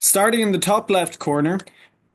Starting in the top left corner,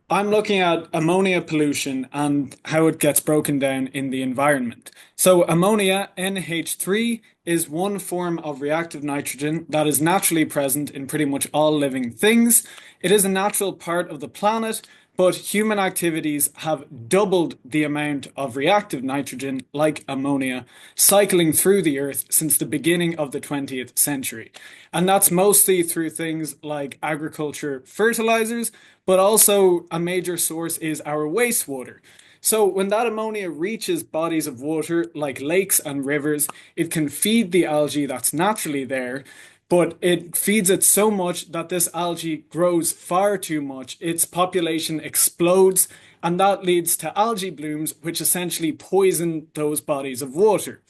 I'm looking at ammonia pollution and how it gets broken down in the environment. So ammonia, NH3, is one form of reactive nitrogen that is naturally present in pretty much all living things. It is a natural part of the planet, but human activities have doubled the amount of reactive nitrogen, like ammonia, cycling through the Earth since the beginning of the 20th century. And that's mostly through things like agriculture fertilizers, but also a major source is our wastewater. So when that ammonia reaches bodies of water like lakes and rivers, it can feed the algae that's naturally there, but it feeds it so much that this algae grows far too much. Its population explodes, and that leads to algae blooms, which essentially poison those bodies of water.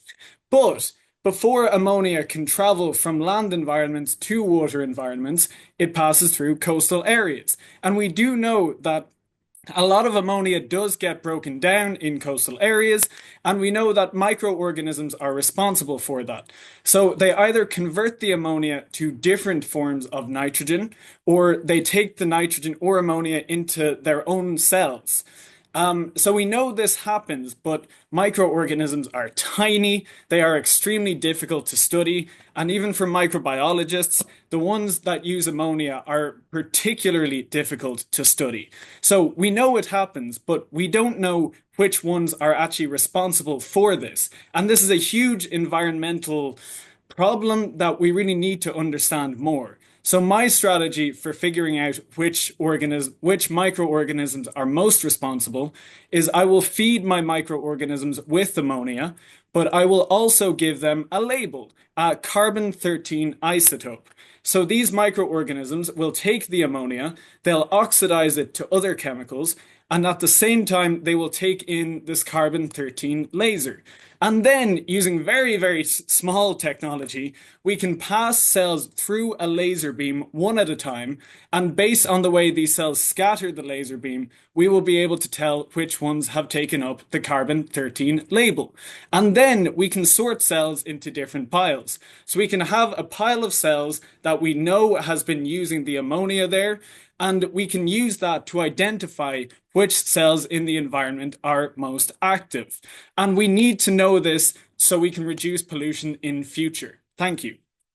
But before ammonia can travel from land environments to water environments, it passes through coastal areas. And we do know that a lot of ammonia does get broken down in coastal areas, and we know that microorganisms are responsible for that. So they either convert the ammonia to different forms of nitrogen, or they take the nitrogen or ammonia into their own cells. So we know this happens, but microorganisms are tiny, they are extremely difficult to study, and even for microbiologists, the ones that use ammonia are particularly difficult to study. So we know it happens, but we don't know which ones are actually responsible for this. And this is a huge environmental problem that we really need to understand more. So my strategy for figuring out which microorganisms are most responsible is I will feed my microorganisms with ammonia, but I will also give them a label, a carbon-13 isotope. So these microorganisms will take the ammonia, they'll oxidize it to other chemicals, and at the same time, they will take in this carbon-13 laser. And then, using very, very small technology, we can pass cells through a laser beam one at a time. And based on the way these cells scatter the laser beam, we will be able to tell which ones have taken up the carbon-13 label. And then we can sort cells into different piles. So we can have a pile of cells that we know has been using the ammonia there, and we can use that to identify which cells in the environment are most active. And we need to know this so we can reduce pollution in future. Thank you.